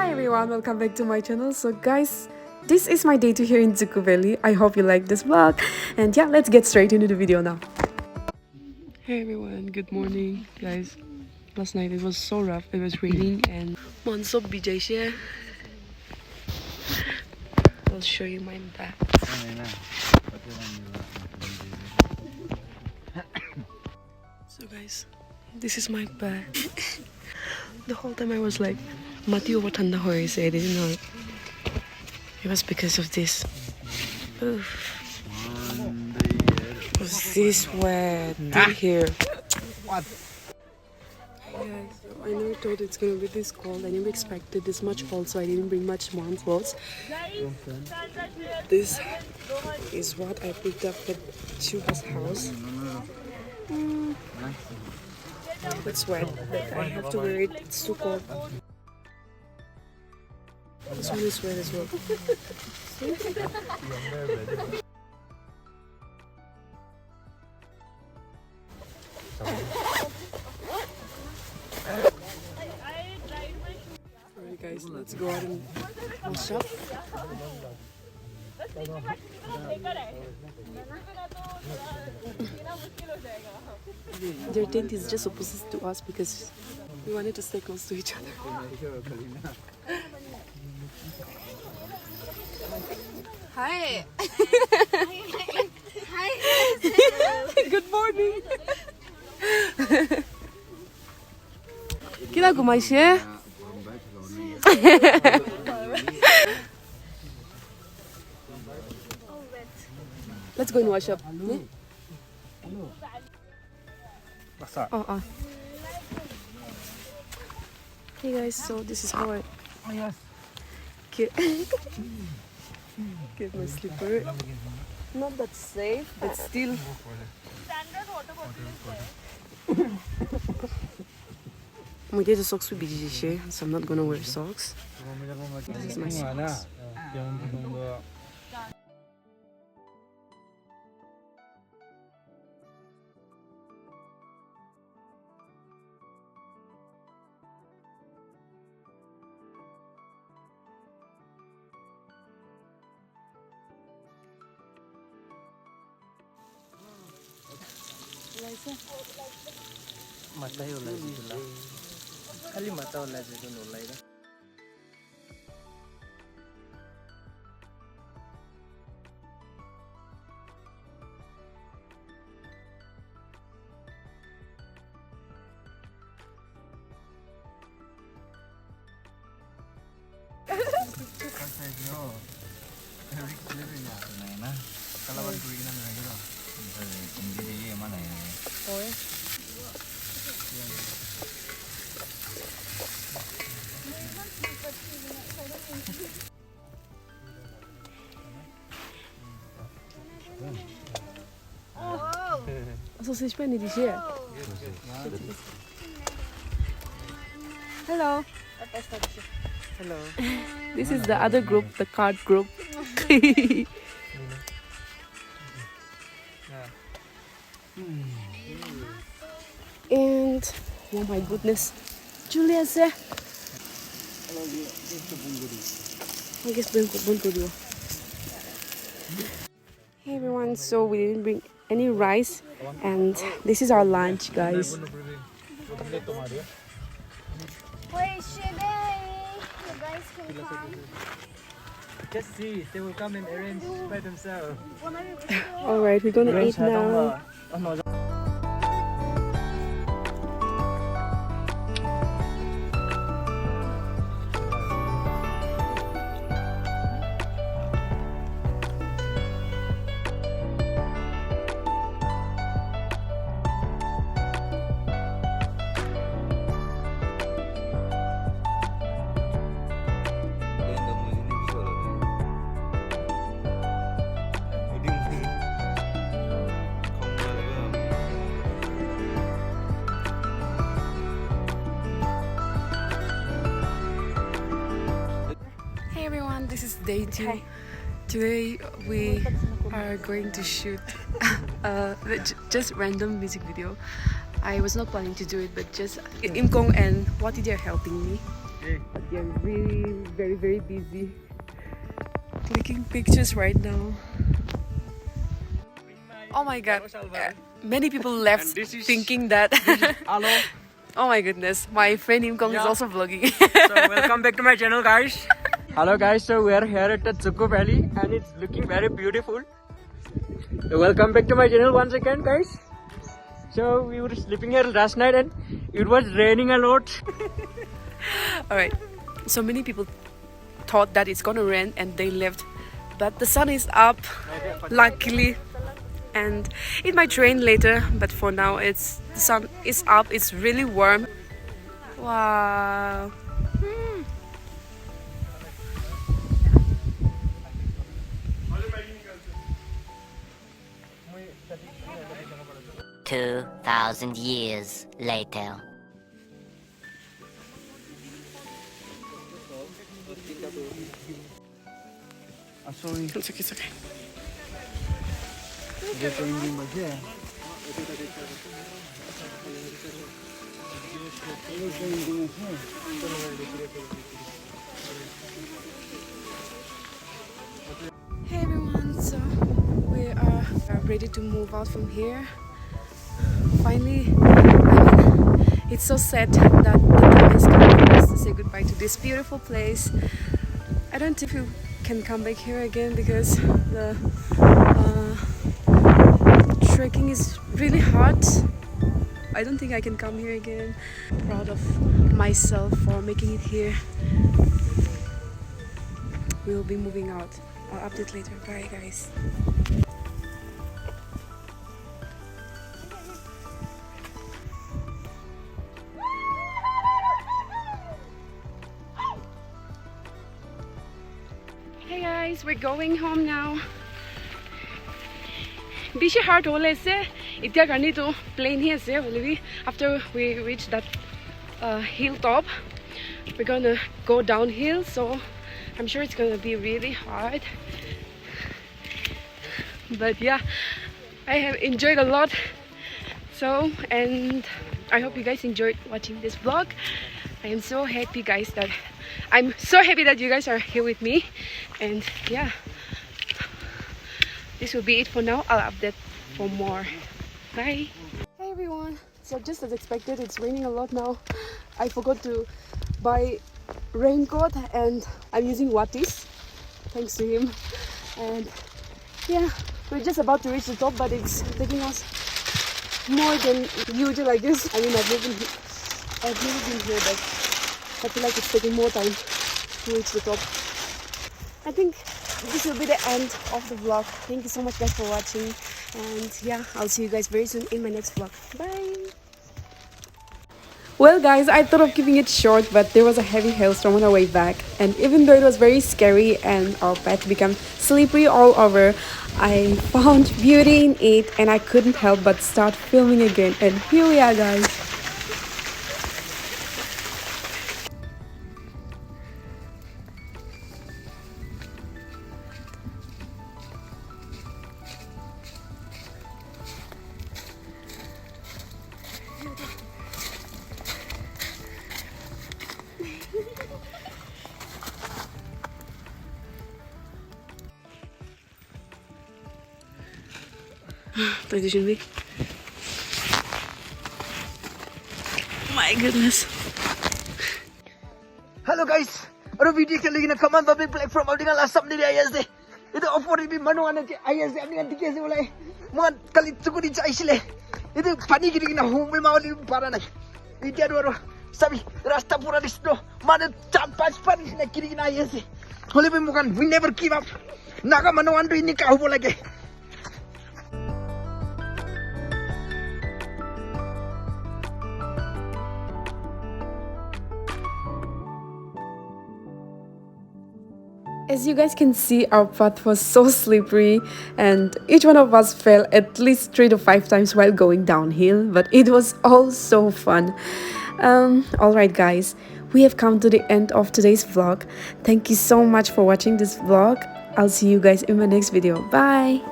Hi everyone, welcome back to my channel. So guys, this is my day 2 here in Dzükou Valley. I hope you like this vlog, and yeah, let's get straight into the video now. Hey everyone, good morning guys. Last night it was so rough, it was raining and Monso bijay. I'll show you my bag. So guys, this is my bag. The whole time I was like, mati over thanda hoise. I didn't know it was because of this. Oof. Was this wet in here? What? Yeah, so I never thought it's gonna be this cold. I never expected this much cold, so I didn't bring much warm clothes. This is what I picked up at Chuba's house. It's wet, but I have to wear it. It's too cold. This one is wet as well. Alright guys, let's go out and wash up. Their tent is just opposite to us because we wanted to stay close to each other. Hi. Hi. Good morning. Kila gumayshe. Let's go and wash up. Oh. Hey guys, so this is how I get my slipper. Not that safe, but still. I'm gonna socks with BGG, so I'm not gonna wear socks. This is my socks. Mata होला जिला खाली mata होला जिको नोलाइरा So vocês pedem de G? Hello. Hello. This is the other group, the card group. And oh my goodness, Julia's there. I guess Hey everyone, so we didn't bring any rice, and this is our lunch, guys. Just see, they will come and arrange by themselves. Alright, we're gonna eat now. This is day 2. Today we are going to shoot just random music video. I was not planning to do it, but just Imkong and Watidi are helping me. But they're really very busy clicking pictures right now. Oh my god, many people left thinking that Hello. oh my goodness, my friend Imkong is also vlogging. So welcome back to my channel, guys. Hello guys, so we are here at the Dzükou Valley and it's looking very beautiful. So welcome back to my channel once again, guys. So we were sleeping here last night and it was raining a lot. Alright, so many people thought that it's gonna rain and they left, but the sun is up, luckily, and it might rain later, but for now the sun is up, it's really warm. Wow. 2,000 years later. Sorry. It's okay, it's okay. Hey everyone, so we are ready to move out from here. Finally, it's so sad that the time has come for us to say goodbye to this beautiful place. I don't think we can come back here again because the trekking is really hard. I don't think I can come here again. Proud of myself for making it here. We will be moving out. I'll update later. Bye guys. Hey guys, we're going home now. Bishi hard hole ase itya garni to plane hi ase holebi after we reach that hilltop we're gonna go downhill, so I'm sure it's gonna be really hard, but yeah, I have enjoyed a lot. So, and I hope you guys enjoyed watching this vlog. I am so happy guys that I'm so happy that you guys are here with me, and yeah, this will be it for now. I'll update for more. Bye. Hey everyone, so just as expected, it's raining a lot now. I forgot to buy raincoat and I'm using Watis thanks to him, and yeah, we're just about to reach the top, but it's taking us more than usual, I guess. I mean, I've never been here, but I feel like it's taking more time to reach the top. I think this will be the end of the vlog. Thank you so much guys for watching, and yeah, I'll see you guys very soon in my next vlog. Bye. Well guys, I thought of keeping it short, but there was a heavy hailstorm on our way back, and even though it was very scary and our path became slippery all over, I found beauty in it and I couldn't help but start filming again, and here we are guys. Position me. My goodness. Hello guys. Aru video ke lagi na command public platform au dengan asam ni ayas de. Itu offer di manu ana ayas de ani anti kese ulai. Mon kali Dzükou di chaisile. Itu pani giri na humul mauli para na. Idia doro sabi rasta pura di snow. Mana 4-5 pani na kiri na ayas de. Hole pe mukan we never give up. Naga manu andu ini ka hubo lagi. As you guys can see, our path was so slippery and each one of us fell at least 3 to 5 times while going downhill, but it was all so fun. Alright guys, we have come to the end of today's vlog. Thank you so much for watching this vlog. I'll see you guys in my next video. Bye!